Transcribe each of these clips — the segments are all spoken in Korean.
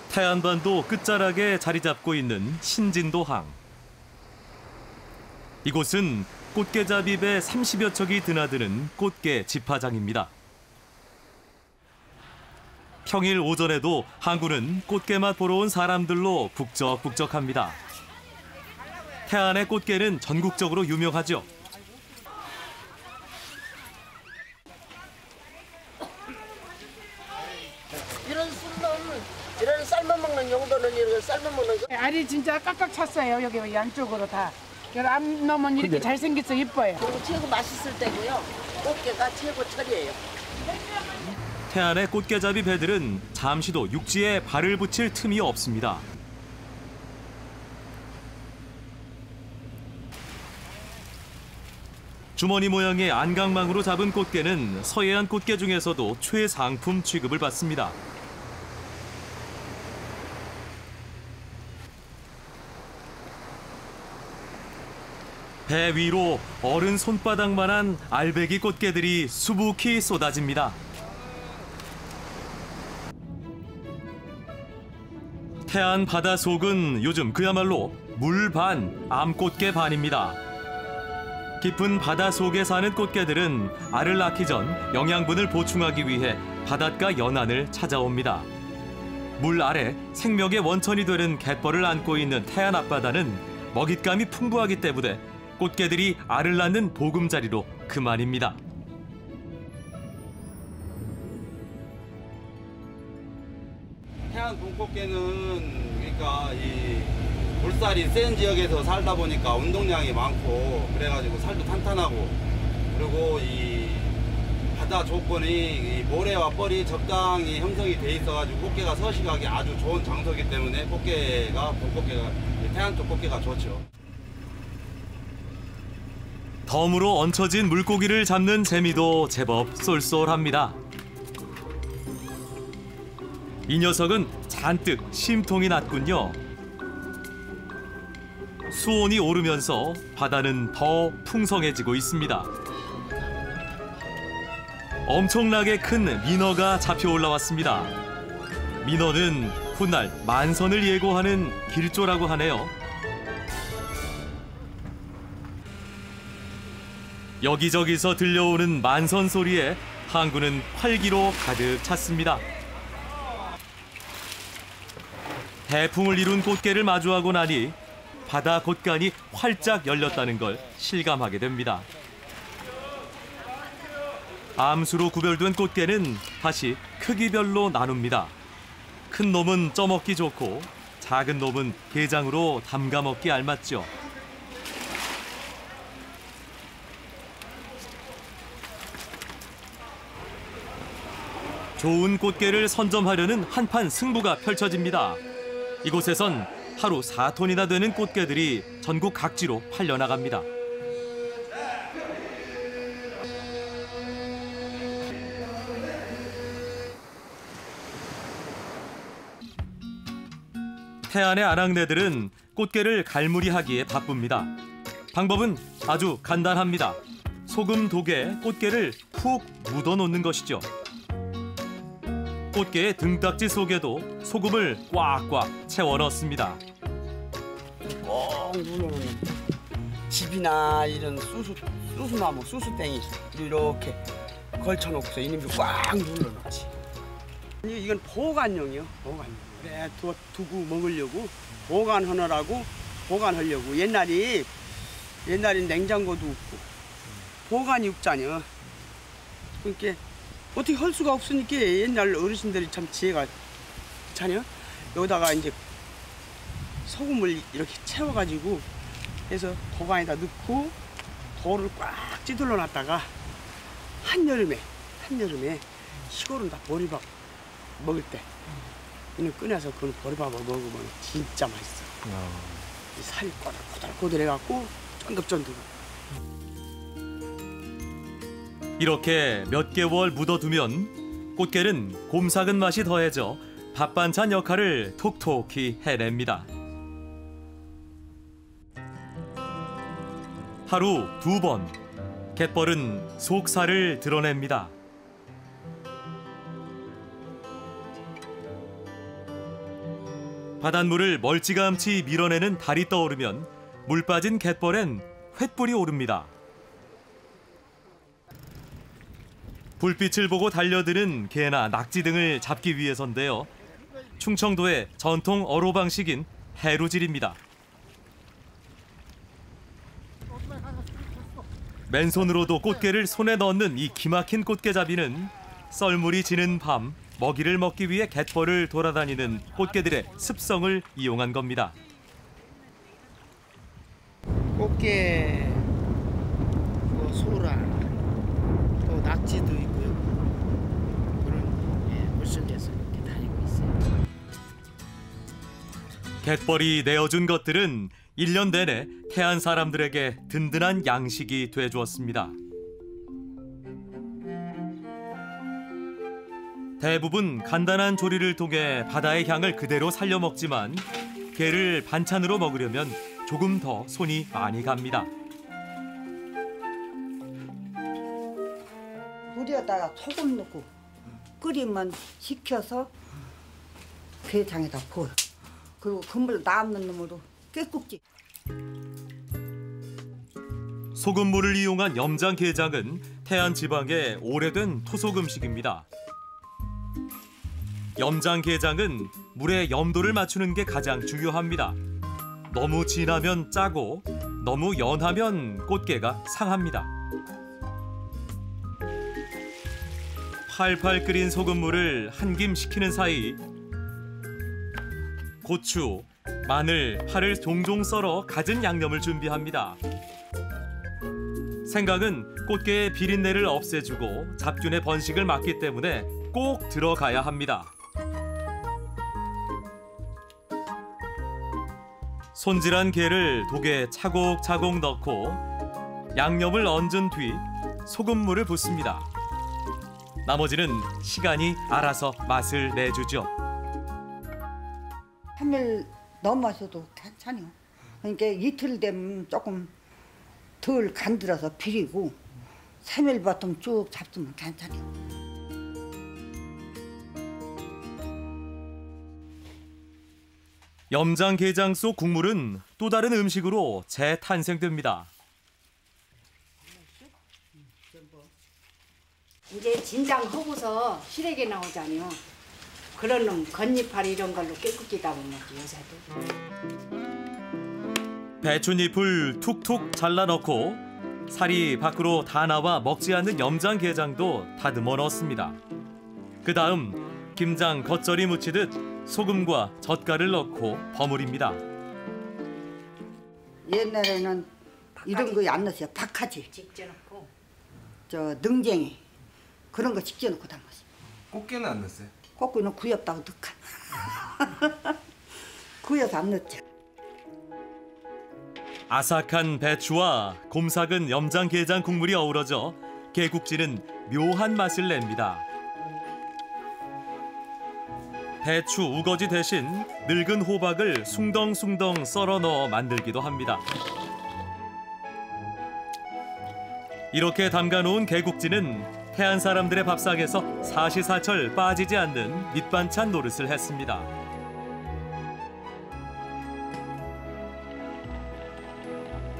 태안반도 끝자락에 자리 잡고 있는 신진도항. 이곳은 꽃게잡이 배 30여 척이 드나드는 꽃게 집화장입니다. 평일 오전에도 항구는 꽃게맛 보러 온 사람들로 북적북적합니다. 태안의 꽃게는 전국적으로 유명하죠. 이런 삶아먹는 용도는 이렇게 삶아먹는 거. 알이 진짜 깍깍 찼어요. 여기 양쪽으로 다. 안 넣으면 이렇게 잘생겨서 예뻐요. 그리고 최고 맛있을 때고요. 꽃게가 최고 철이에요. 태안의 꽃게잡이 배들은 잠시도 육지에 발을 붙일 틈이 없습니다. 주머니 모양의 안강망으로 잡은 꽃게는 서해안 꽃게 중에서도 최상품 취급을 받습니다. 배 위로 어른 손바닥만한 알배기 꽃게들이 수북히 쏟아집니다. 태안 바다 속은 요즘 그야말로 물 반, 암꽃게 반입니다. 깊은 바다 속에 사는 꽃게들은 알을 낳기 전 영양분을 보충하기 위해 바닷가 연안을 찾아옵니다. 물 아래 생명의 원천이 되는 갯벌을 안고 있는 태안 앞바다는 먹잇감이 풍부하기 때문에 꽃게들이 알을 낳는 보금자리로 그만입니다. 태안 봄꽃게는 그러니까 이 물살이 센 지역에서 살다 보니까 운동량이 많고 그래가지고 살도 탄탄하고, 그리고 이 바다 조건이 이 모래와 뻘이 적당히 형성이 돼 있어가지고 꽃게가 서식하기 아주 좋은 장소이기 때문에 봄꽃게가 태안 쪽 꽃게가 좋죠. 덤으로 얹혀진 물고기를 잡는 재미도 제법 쏠쏠합니다. 이 녀석은 잔뜩 심통이 났군요. 수온이 오르면서 바다는 더 풍성해지고 있습니다. 엄청나게 큰 민어가 잡혀 올라왔습니다. 민어는 훗날 만선을 예고하는 길조라고 하네요. 여기저기서 들려오는 만선 소리에 항구는 활기로 가득 찼습니다. 태풍을 이룬 꽃게를 마주하고 나니 바다 곳간이 활짝 열렸다는 걸 실감하게 됩니다. 암수로 구별된 꽃게는 다시 크기별로 나눕니다. 큰 놈은 쪄먹기 좋고 작은 놈은 게장으로 담가 먹기 알맞죠. 좋은 꽃게를 선점하려는 한판 승부가 펼쳐집니다. 이곳에선 하루 4톤이나 되는 꽃게들이 전국 각지로 팔려나갑니다. 태안의 아낙네들은 꽃게를 갈무리하기에 바쁩니다. 방법은 아주 간단합니다. 소금 독에 꽃게를 푹 묻어놓는 것이죠. 꽃게의 등딱지 속에도 소금을 꽉꽉 채워 넣습니다. 꼭 눌러놓는 집이나 이런 수수나무, 수수땡이 이렇게 걸쳐놓고서 이놈을 꽉 눌러놓지. 이건 보관용이요, 보관용. 그래, 두고 먹으려고 보관하느라고 보관하려고. 옛날엔 냉장고도 없고 보관이 없잖여. 그러니까 어떻게 할 수가 없으니까 옛날 어르신들이 참 지혜가 있잖여. 여기다가 이제 소금을 이렇게 채워가지고 해서 보관에다 넣고 돌을 꽉 찌들러 놨다가 한여름에 시골은 다 보리밥 먹을 때 이는 꺼내서 그 보리밥을 먹으면 진짜 맛있어. 이 살이 꼬들꼬들해갖고 쫀득쫀득. 이렇게 몇 개월 묻어두면 꽃게는 곰삭은 맛이 더해져 밥반찬 역할을 톡톡히 해냅니다. 하루 2번 갯벌은 속살을 드러냅니다. 바닷물을 멀찌감치 밀어내는 달이 떠오르면 물 빠진 갯벌엔 횃불이 오릅니다. 불빛을 보고 달려드는 개나 낙지 등을 잡기 위해서인데요. 충청도의 전통 어로 방식인 해루질입니다. 맨손으로도 꽃게를 손에 넣는 이 기막힌 꽃게잡이는 썰물이 지는 밤 먹이를 먹기 위해 갯벌을 돌아다니는 꽃게들의 습성을 이용한 겁니다. 꽃게, 뭐 소라, 또 낙지도 있고요. 그런 물속에서 이렇게 다니고 있어요. 갯벌이 내어준 것들은 1년 내내 태안 사람들에게 든든한 양식이 돼주었습니다. 대부분 간단한 조리를 통해 바다의 향을 그대로 살려 먹지만 게를 반찬으로 먹으려면 조금 더 손이 많이 갑니다. 물에다가 소금 넣고 끓이면 식혀서 게장에다 부어요. 그리고 그물 남는 놈으로 깨국지. 소금물을 이용한 염장게장은 태안 지방의 오래된 토속 음식입니다. 염장게장은 물의 염도를 맞추는 게 가장 중요합니다. 너무 진하면 짜고 너무 연하면 꽃게가 상합니다. 팔팔 끓인 소금물을 한 김 식히는 사이 고추, 마늘, 파를 종종 썰어 갖은 양념을 준비합니다. 생강은 꽃게의 비린내를 없애주고 잡균의 번식을 막기 때문에 꼭 들어가야 합니다. 손질한 게를 독에 차곡차곡 넣고 양념을 얹은 뒤 소금물을 붓습니다. 나머지는 시간이 알아서 맛을 내주죠. 3일 넘어서도 괜찮아요. 그러니까 이틀 되면 조금 덜 간들어서 비리고 3일 버텀 쭉 잡수면 괜찮아요. 염장게장 속 국물은 또 다른 음식으로 재탄생됩니다. 이제 진장 하고서 시래기 나오잖아요. 그런 놈 겉잎알 이런 걸로 깨끗이 담아먹지 요새도. 배춧잎을 툭툭 잘라 넣고 살이 밖으로 다 나와 먹지 않는 염장게장도 다듬어 넣습니다. 그 다음 김장 겉절이 무치듯 소금과 젓갈을 넣고 버무립니다. 옛날에는 이런 거 안 넣었어요. 박하지, 직져놓고. 저 능쟁이 그런 거 직져놓고 담았어요. 꽃게는 안 넣었어요? 꼬꾸는 구엽다고 득한. 구여서 안 넣었죠. 아삭한 배추와 곰삭은 염장게장 국물이 어우러져 게국지는 묘한 맛을 냅니다. 배추 우거지 대신 늙은 호박을 숭덩숭덩 썰어 넣어 만들기도 합니다. 이렇게 담가놓은 게국지는 태안 사람들의 밥상에서 사시사철 빠지지 않는 밑반찬 노릇을 했습니다.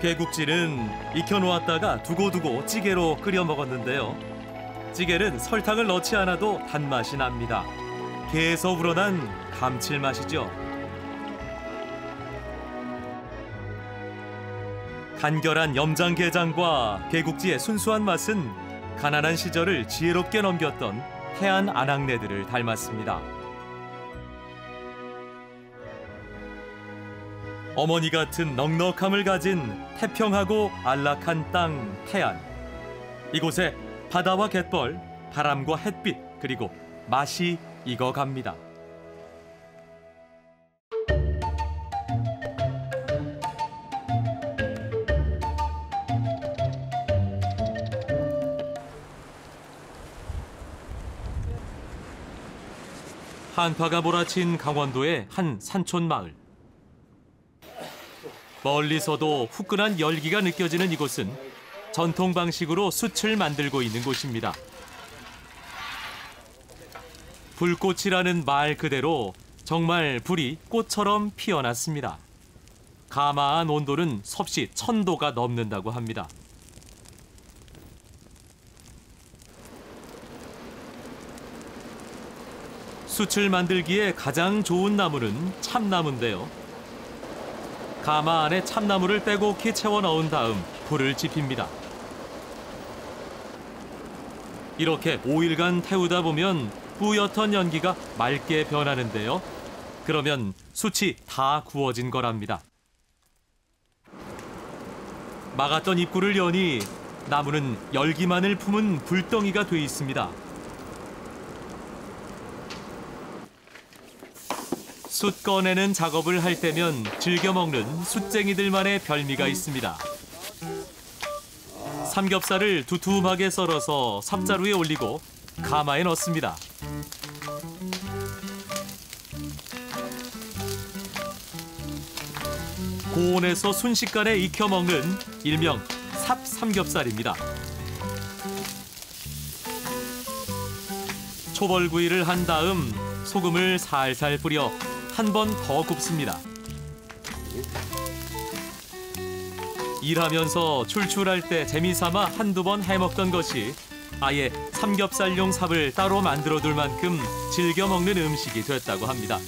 게국지는 익혀놓았다가 두고두고 찌개로 끓여 먹었는데요. 찌개는 설탕을 넣지 않아도 단맛이 납니다. 게에서 우러난 감칠맛이죠. 간결한 염장게장과 게국지의 순수한 맛은 가난한 시절을 지혜롭게 넘겼던 태안 아낙네들을 닮았습니다. 어머니 같은 넉넉함을 가진 태평하고 안락한 땅 태안. 이곳에 바다와 갯벌, 바람과 햇빛, 그리고 맛이 익어갑니다. 한파가 몰아친 강원도의 한 산촌 마을. 멀리서도 후끈한 열기가 느껴지는 이곳은 전통 방식으로 숯을 만들고 있는 곳입니다. 불꽃이라는 말 그대로 정말 불이 꽃처럼 피어났습니다. 가마안 온도는 섭씨 1000도가 넘는다고 합니다. 숯을 만들기에 가장 좋은 나무는 참나무인데요. 가마 안에 참나무를 빼곡히 채워 넣은 다음 불을 지핍니다. 이렇게 5일간 태우다 보면 뿌옇던 연기가 맑게 변하는데요. 그러면 숯이 다 구워진 거랍니다. 막았던 입구를 여니 나무는 열기만을 품은 불덩이가 돼 있습니다. 숯 꺼내는 작업을 할 때면 즐겨 먹는 숯쟁이들만의 별미가 있습니다. 삼겹살을 두툼하게 썰어서 삽자루에 올리고 가마에 넣습니다. 고온에서 순식간에 익혀 먹는 일명 삽삼겹살입니다. 초벌구이를 한 다음 소금을 살살 뿌려 한 번 더 굽습니다. 일하면서 출출할 때 재미삼아 한두 번 해먹던 것이 아예 삼겹살용 삽을 따로 만들어둘 만큼 즐겨 먹는 음식이 됐다고 합니다.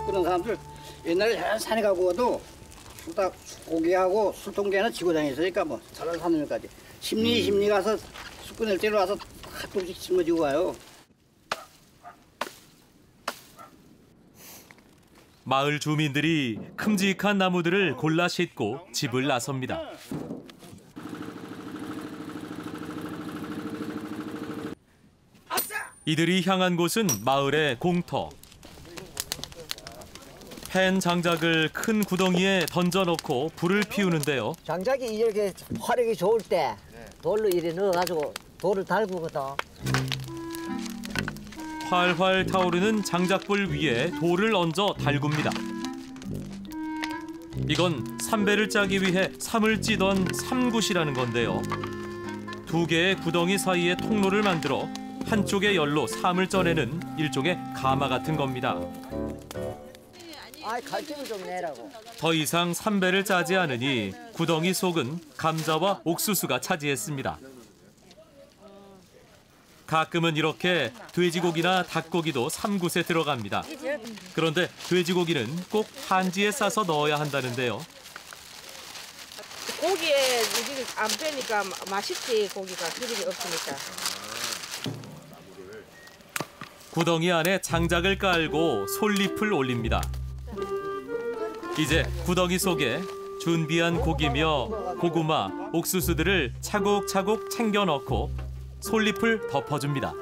그런 사람들 옛날에 산에 가고 와도 고기하고 술통개는 지고 다녔으니까 뭐 살아서 사는 일까지 심리 가서 숯 꺼낼 때로 와서 한 통씩 짊어지고 와요. 마을 주민들이 큼직한 나무들을 골라 싣고 집을 나섭니다. 이들이 향한 곳은 마을의 공터. 팬 장작을 큰 구덩이에 던져놓고 불을 피우는데요. 장작이 이렇게 화력이 좋을 때 돌로 이래 넣어가지고 돌을 달구거든. 활활 타오르는 장작불 위에 돌을 얹어 달굽니다. 이건 삼배를 짜기 위해 삼을 찌던 삼굿이라는 건데요. 두 개의 구덩이 사이에 통로를 만들어 한쪽의 열로 삼을 쪄내는 일종의 가마 같은 겁니다. 갈증을 좀 내라고. 더 이상 삼배를 짜지 않으니 구덩이 속은 감자와 옥수수가 차지했습니다. 가끔은 이렇게 돼지고기나 닭고기도 삼굿에 들어갑니다. 그런데 돼지고기는 꼭 한지에 싸서 넣어야 한다는데요. 고기에 우리 안 빼니까 맛있지. 고기가 기름이 없으니까. 구덩이 안에 장작을 깔고 솔잎을 올립니다. 이제 구덩이 속에 준비한 고기며 고구마, 옥수수들을 차곡차곡 챙겨 넣고 솔잎을 덮어줍니다.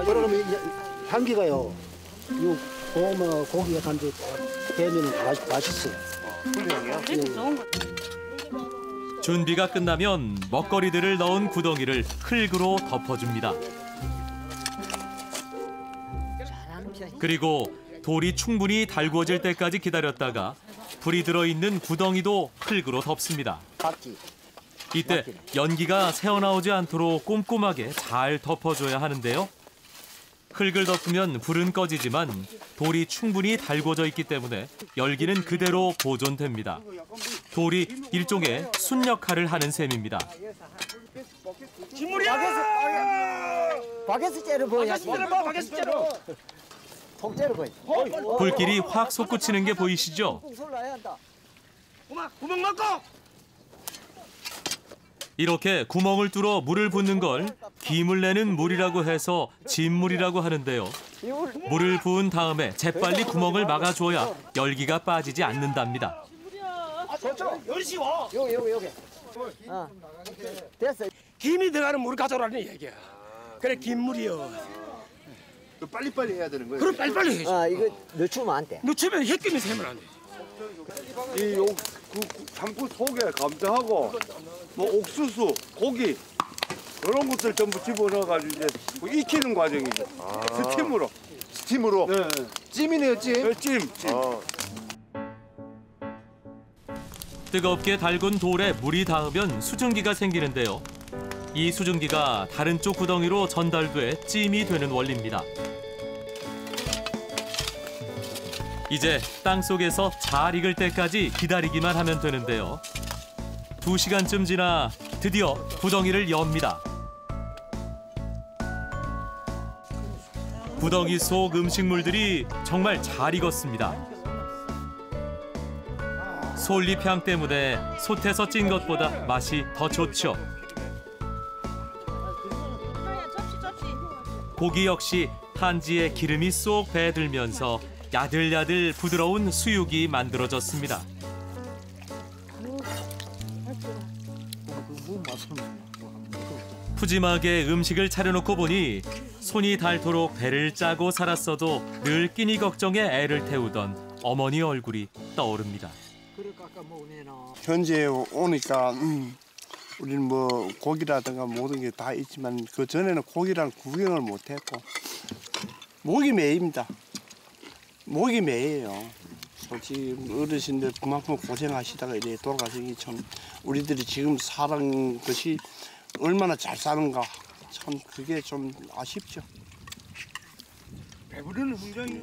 그러면 향기가요. 이 고기가 단지 되면 맛있어요. 준비가 끝나면 먹거리들을 넣은 구덩이를 흙으로 덮어줍니다. 그리고 돌이 충분히 달구어질 때까지 기다렸다가 불이 들어있는 구덩이도 흙으로 덮습니다. 이때 연기가 새어나오지 않도록 꼼꼼하게 잘 덮어줘야 하는데요. 흙을 덮으면 불은 꺼지지만 돌이 충분히 달궈져 있기 때문에 열기는 그대로 보존됩니다. 돌이 일종의 숯 역할을 하는 셈입니다. 바게트째로 보여야지. 바게트째로. 통째로 보여. 불길이 확 솟구치는 게 보이시죠? 구멍 넣고. 이렇게 구멍을 뚫어 물을 붓는 걸 김을 내는 물이라고 해서 진물이라고 하는데요. 물을 부은 다음에 재빨리 구멍을 막아줘야 열기가 빠지지 않는답니다. 여기. 됐어. 김이 들어가는 물을 가져오라는 얘기야. 그래 김물이요. 빨리빨리 해야 되는 거예요? 그럼 빨리빨리 해야지. 이거 늦추면 안 돼. 늦추면 햇김이 새면 안 돼. 그 담구 속에 감자하고 뭐 옥수수, 고기 이런 것들 전부 집어넣어가지고 이제 익히는 과정이죠. 스팀으로. 스팀으로? 네. 찜이네요, 찜? 네, 찜. 뜨겁게 달군 돌에 물이 닿으면 수증기가 생기는데요. 이 수증기가 다른 쪽 구덩이로 전달돼 찜이 되는 원리입니다. 이제 땅속에서 잘 익을 때까지 기다리기만 하면 되는데요. 2시간쯤 지나 드디어 구덩이를 엽니다. 구덩이 속 음식물들이 정말 잘 익었습니다. 솔잎향 때문에 솥에서 찐 것보다 맛이 더 좋죠. 고기 역시 한지에 기름이 쏙 배들면서 야들야들 부드러운 수육이 만들어졌습니다. 푸짐하게 음식을 차려놓고 보니 손이 닳도록 배를 짜고 살았어도 늘 끼니 걱정에 애를 태우던 어머니 얼굴이 떠오릅니다. 현재 오니까 우리는 뭐 고기라든가 모든 게 다 있지만 그 전에는 고기랑 구경을 못했고 목이 메입니다. 목이 메예요. 솔직히 어르신들 그만큼 고생하시다가 이래 돌아가시기 참 우리들이 지금 사는 것이 얼마나 잘 사는가 참 그게 좀 아쉽죠. 배부르는 풍경이에요.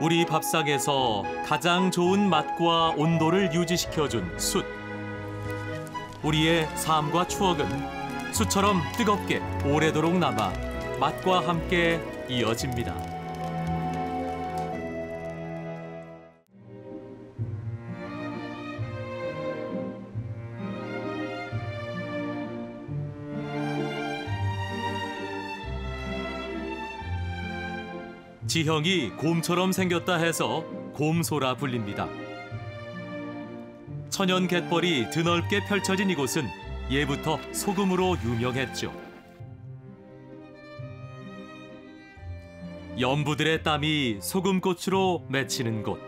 우리 밥상에서 가장 좋은 맛과 온도를 유지시켜준 숯. 우리의 삶과 추억은 숯처럼 뜨겁게 오래도록 남아 맛과 함께 이어집니다. 지형이 곰처럼 생겼다 해서 곰소라 불립니다. 천연 갯벌이 드넓게 펼쳐진 이곳은 예부터 소금으로 유명했죠. 염부들의 땀이 소금꽃으로 맺히는 곳,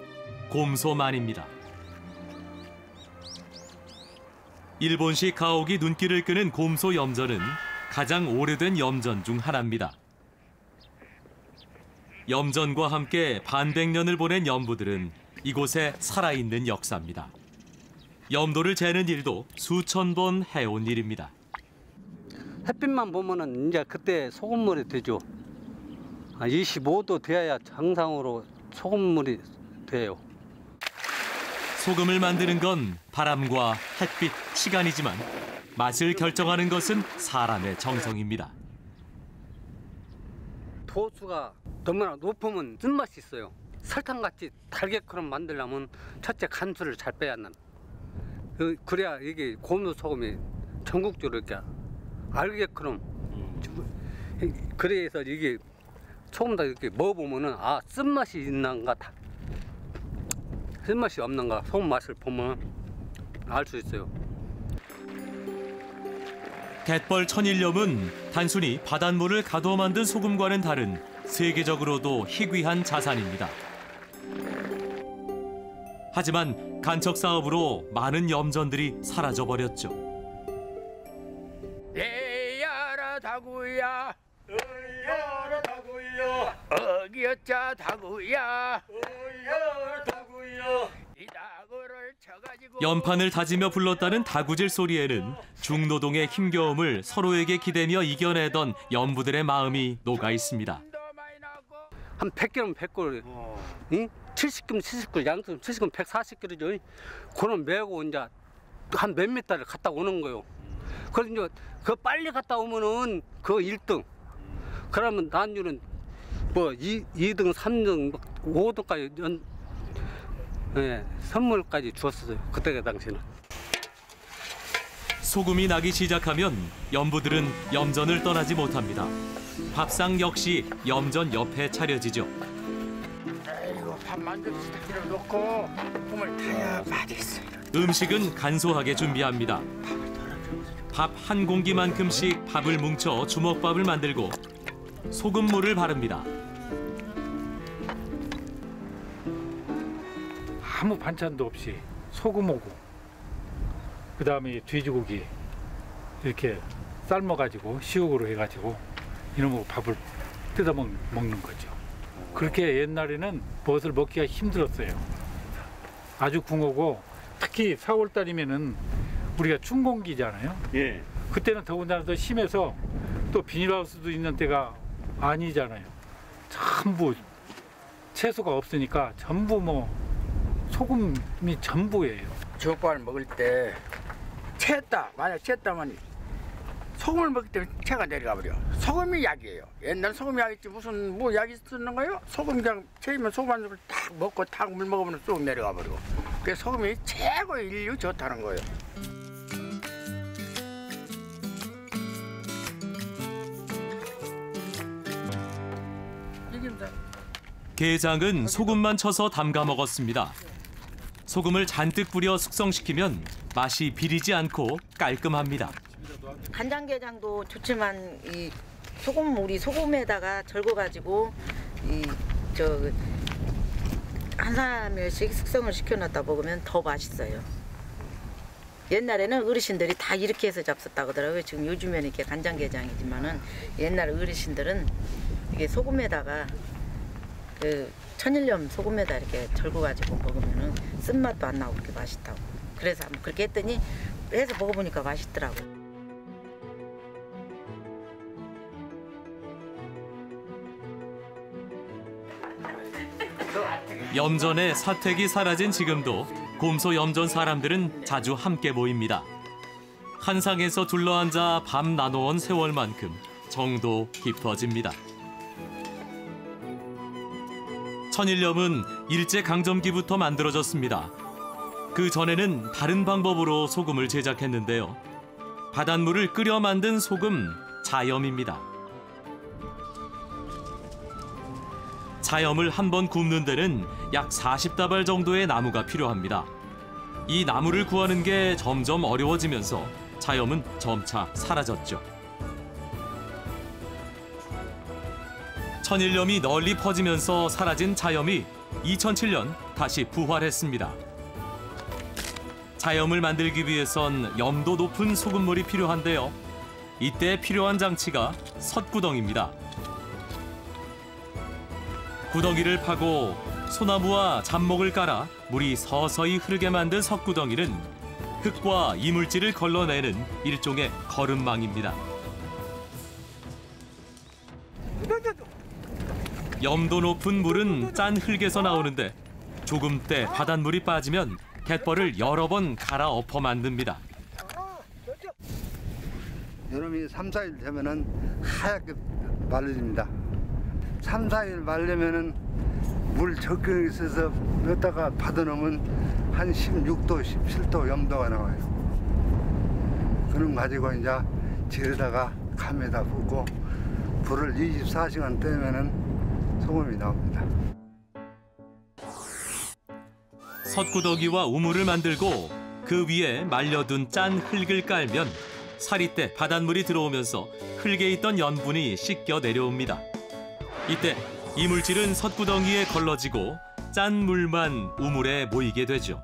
곰소만입니다. 일본식 가옥이 눈길을 끄는 곰소 염전은 가장 오래된 염전 중 하나입니다. 염전과 함께 반백년을 보낸 염부들은 이곳에 살아있는 역사입니다. 염도를 재는 일도 수천 번 해온 일입니다. 햇빛만 보면은 이제 그때 소금물이 되죠. 25도 돼야 정상으로 소금물이 돼요. 소금을 만드는 건 바람과 햇빛, 시간이지만 맛을 결정하는 것은 사람의 정성입니다. 도수가 너무나 높으면 쓴맛이 있어요. 설탕같이 달게처럼 만들려면 첫째 간수를 잘 빼야 한다. 그래야 이게 곰소 소금이 전국적으로 이렇게 알게처럼 그래서 이게 소금 다 이렇게 먹어보면은 아 쓴맛이 있는가 쓴맛이 없는가 소금 맛을 보면 알 수 있어요. 갯벌 천일염은 단순히 바닷물을 가둬 만든 소금과는 다른 세계적으로도 희귀한 자산입니다. 하지만 간척 사업으로 많은 염전들이 사라져버렸죠. 예야라 다구야 예야라 다구야 어기였자 다구야 어기야 다구야 이 다구를 쳐가지고 연판을 다지며 불렀다는 다구질 소리에는 중노동의 힘겨움을 서로에게 기대며 이겨내던 염부들의 마음이 녹아 있습니다. 한 100kg면 100kg, 응? 70kg, 70kg, 양쪽 70kg, 140kg죠. 그럼 메고 이제 한 몇 미터를 갔다 오는 거요. 그래서 이제 그 빨리 갔다 오면은 그 1등. 그러면 난주는 뭐 2등, 3등, 5등까지 예, 선물까지 주었어요. 그때 그 당시는. 소금이 나기 시작하면 염부들은 염전을 떠나지 못합니다. 밥상 역시 염전 옆에 차려지죠. 아이고 밥 만들 기름 넣고 꿈을 타야 맛있어요. 음식은 간소하게 준비합니다. 밥 한 공기만큼씩 밥을 뭉쳐 주먹밥을 만들고 소금물을 바릅니다. 아무 반찬도 없이 소금하고 그다음에 돼지고기 이렇게 삶아가지고 시옥으로 해가지고 이놈으로 밥을 뜯어 먹는 거죠. 그렇게 옛날에는 버섯을 먹기가 힘들었어요. 아주 궁하고 특히 4월 달이면은 우리가 춘공기잖아요. 예. 그때는 더군다나 더 심해서 또 비닐하우스도 있는 때가 아니잖아요. 전부 채소가 없으니까 전부 뭐 소금이 전부예요. 족발 먹을 때 만약 채했다면 소금을 먹기 때문에 채가 내려가 버려. 소금이 약이에요. 옛날 소금이 약이지 무슨 뭐 약이 쓰는 거예요? 소금 그냥 채이면 소금 한 술 딱 먹고 딱 물 먹으면 쏙 내려가 버리고. 그래서 소금이 최고 인류 좋다는 거예요. 게장은 소금만 쳐서 담가 먹었습니다. 소금을 잔뜩 뿌려 숙성시키면 맛이 비리지 않고 깔끔합니다. 간장게장도 좋지만 이 우리 소금에다가 절거가지고 한 3일씩 숙성을 시켜놨다 먹으면 더 맛있어요. 옛날에는 어르신들이 다 이렇게 해서 잡섰다고 하더라고요. 지금 요즘에는 이렇게 간장게장이지만은 옛날 어르신들은 이게 소금에다가 천일염 소금에다 이렇게 절거가지고 먹으면은 쓴맛도 안 나고 그렇게 맛있다고. 그래서 한번 그렇게 했더니 해서 먹어보니까 맛있더라고요. 염전의 사택이 사라진 지금도 곰소 염전 사람들은 자주 함께 모입니다. 한상에서 둘러앉아 밤 나눠온 세월만큼 정도 깊어집니다. 천일염은 일제강점기부터 만들어졌습니다. 그 전에는 다른 방법으로 소금을 제작했는데요. 바닷물을 끓여 만든 소금, 자염입니다. 자염을 한 번 굽는 데는 약 40다발 정도의 나무가 필요합니다. 이 나무를 구하는 게 점점 어려워지면서 자염은 점차 사라졌죠. 천일염이 널리 퍼지면서 사라진 자염이 2007년 다시 부활했습니다. 자염을 만들기 위해선 염도 높은 소금물이 필요한데요. 이때 필요한 장치가 섣구덩입니다. 구덩이를 파고 소나무와 잡목을 깔아 물이 서서히 흐르게 만든 섣구덩이는 흙과 이물질을 걸러내는 일종의 거름망입니다. 염도 높은 물은 짠 흙에서 나오는데 조금 때 바닷물이 빠지면 갯벌을 여러 번 갈아 엎어 만듭니다. 여름이 3, 4일 되면은 하얗게 말려집니다. 3, 4일 말려면은 물 적게 있어서 넣다가 받아놓으면 한 16도, 17도 염도가 나와요. 그럼 가지고 이제 지르다가 감에다 붓고 불을 24시간 떼면은 소금이 나옵니다. 섣구더기와 우물을 만들고 그 위에 말려둔 짠 흙을 깔면 사리때 바닷물이 들어오면서 흙에 있던 염분이 씻겨 내려옵니다. 이때 이물질은 섣구덩이에 걸러지고 짠 물만 우물에 모이게 되죠.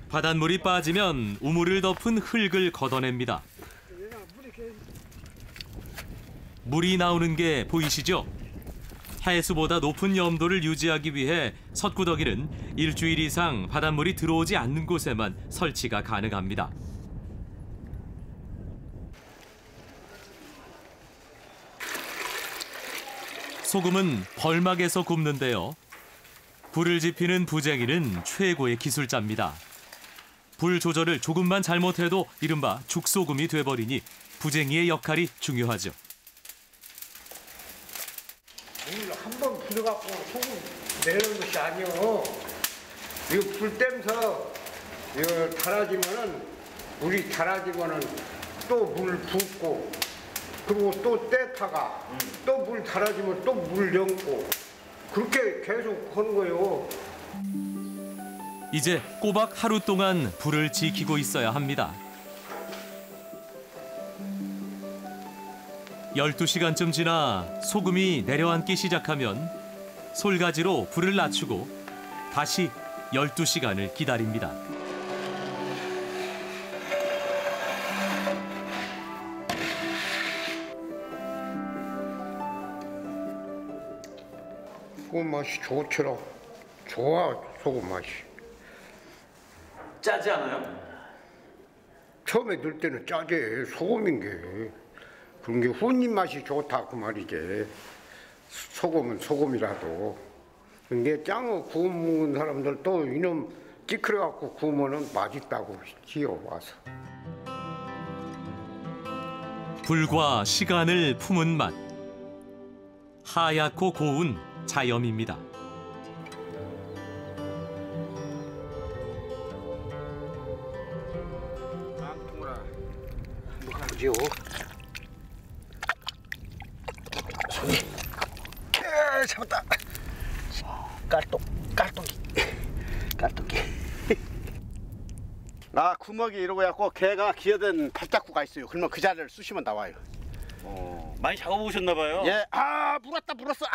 바닷물이 빠지면 우물을 덮은 흙을 걷어냅니다. 물이 나오는 게 보이시죠? 해수보다 높은 염도를 유지하기 위해 섣구더기는 일주일 이상 바닷물이 들어오지 않는 곳에만 설치가 가능합니다. 소금은 벌막에서 굽는데요. 불을 지피는 부쟁이는 최고의 기술자입니다. 불 조절을 조금만 잘못해도 이른바 죽소금이 돼버리니 부쟁이의 역할이 중요하죠. 물 한 번 불어갖고 소금 내려오는 것이 아니오. 이거 불 떼면서 이거 달아지면은 물이 달아지면은 또 물 붓고 그리고 또 떼다가 또 물 달아지면 또 물 넣고 그렇게 계속 하는 거예요. 이제 꼬박 하루 동안 불을 지키고 있어야 합니다. 12시간쯤 지나 소금이 내려앉기 시작하면 솔가지로 불을 낮추고 다시 12시간을 기다립니다. 소금 맛이 좋더라. 좋아, 소금 맛이. 짜지 않아요? 처음에 넣을 때는 짜지. 소금인 게. 그런 게 훈잎 맛이 좋다 그 말이지. 소금은 소금이라도. 근데 짱어 구워 먹는 사람들도 이놈 찌그러갖고 구우면은 맛있다고 지어 와서. 불과 시간을 품은 맛. 하얗고 고운 자염입니다. 그죠? 손이 잡았다. 깔똥기. 아, 구멍이 이러고 해갖고 개가 기어든 발자국가 있어요. 그러면 그 자리를 쑤시면 나와요. 많이 잡아보셨나 봐요. 예, 물었어.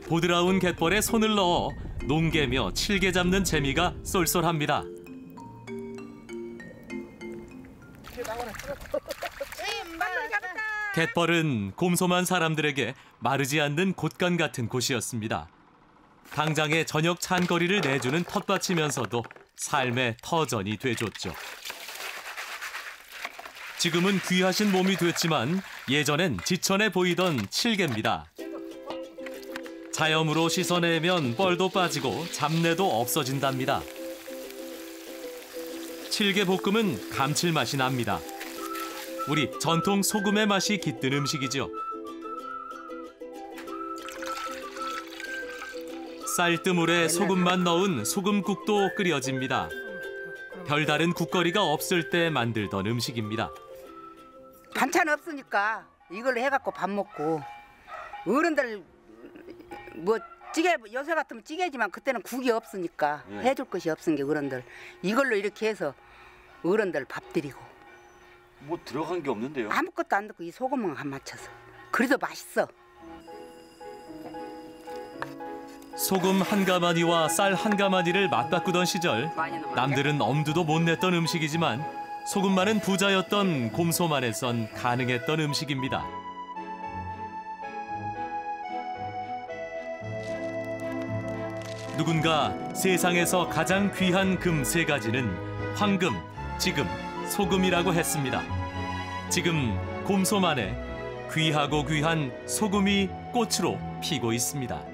보드라운 갯벌에 손을 넣어 농개며 칠개 잡는 재미가 쏠쏠합니다. 갯벌은 곰소만 사람들에게 마르지 않는 곳간 같은 곳이었습니다. 당장에 저녁 찬거리를 내주는 텃밭이면서도 삶의 터전이 돼줬죠. 지금은 귀하신 몸이 됐지만 예전엔 지천에 보이던 칠개입니다. 자염으로 씻어내면 뻘도 빠지고 잡내도 없어진답니다. 칠개 볶음은 감칠맛이 납니다. 우리 전통 소금의 맛이 깃든 음식이죠. 쌀뜨물에 소금만 넣은 소금국도 끓여집니다. 별다른 국거리가 없을 때 만들던 음식입니다. 반찬 없으니까 이걸로 해갖고 밥 먹고, 어른들 뭐 찌개, 요새 같으면 찌개지만 그때는 국이 없으니까 해줄 것이 없은 게 어른들 이걸로 이렇게 해서 어른들 밥 드리고. 뭐 들어간 게 없는데요? 아무것도 안 넣고 이 소금만 한 맞춰서. 그래도 맛있어. 소금 한 가마니와 쌀 한 가마니를 맞바꾸던 시절 남들은 엄두도 못 냈던 음식이지만 소금 많은 부자였던 곰소만에선 가능했던 음식입니다. 누군가 세상에서 가장 귀한 금 3가지는 황금, 지금, 소금이라고 했습니다. 지금 곰소만에 귀하고 귀한 소금이 꽃으로 피고 있습니다.